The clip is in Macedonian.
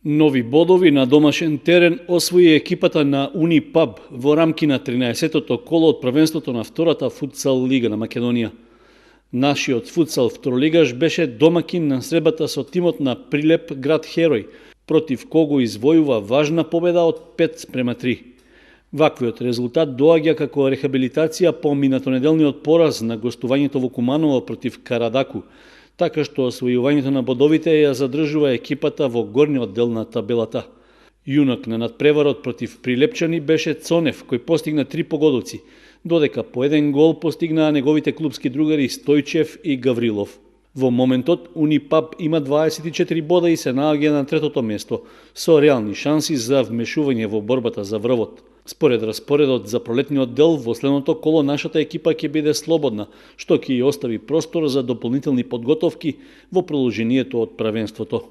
Нови бодови на домашен терен освои екипата на Унипаб во рамки на 13-тото коло од првенството на втората футсал лига на Македонија. Нашиот футсал второлигаш беше домакин на средбата со тимот на Прилеп град Херој, против кого извојува важна победа од 5-3. Ваквиот резултат доаѓа како рехабилитација по минатонеделниот пораз на гостувањето во Куманово против Карадаку, така што освојувањето на бодовите ја задржува екипата во горниот дел на табелата. Јунак на надпреварот против Прилепчани беше Цонев, кој постигна 3 погодоци, додека по еден гол постигнаа неговите клубски другари Стојчев и Гаврилов. Во моментот Унипаб има 24 бода и се наоѓа на третото место, со реални шанси за вмешување во борбата за врвот. Според распоредот за пролетниот дел, во следното коло нашата екипа ќе биде слободна, што ќе ја остави простор за дополнителни подготовки во продолжението од првенството.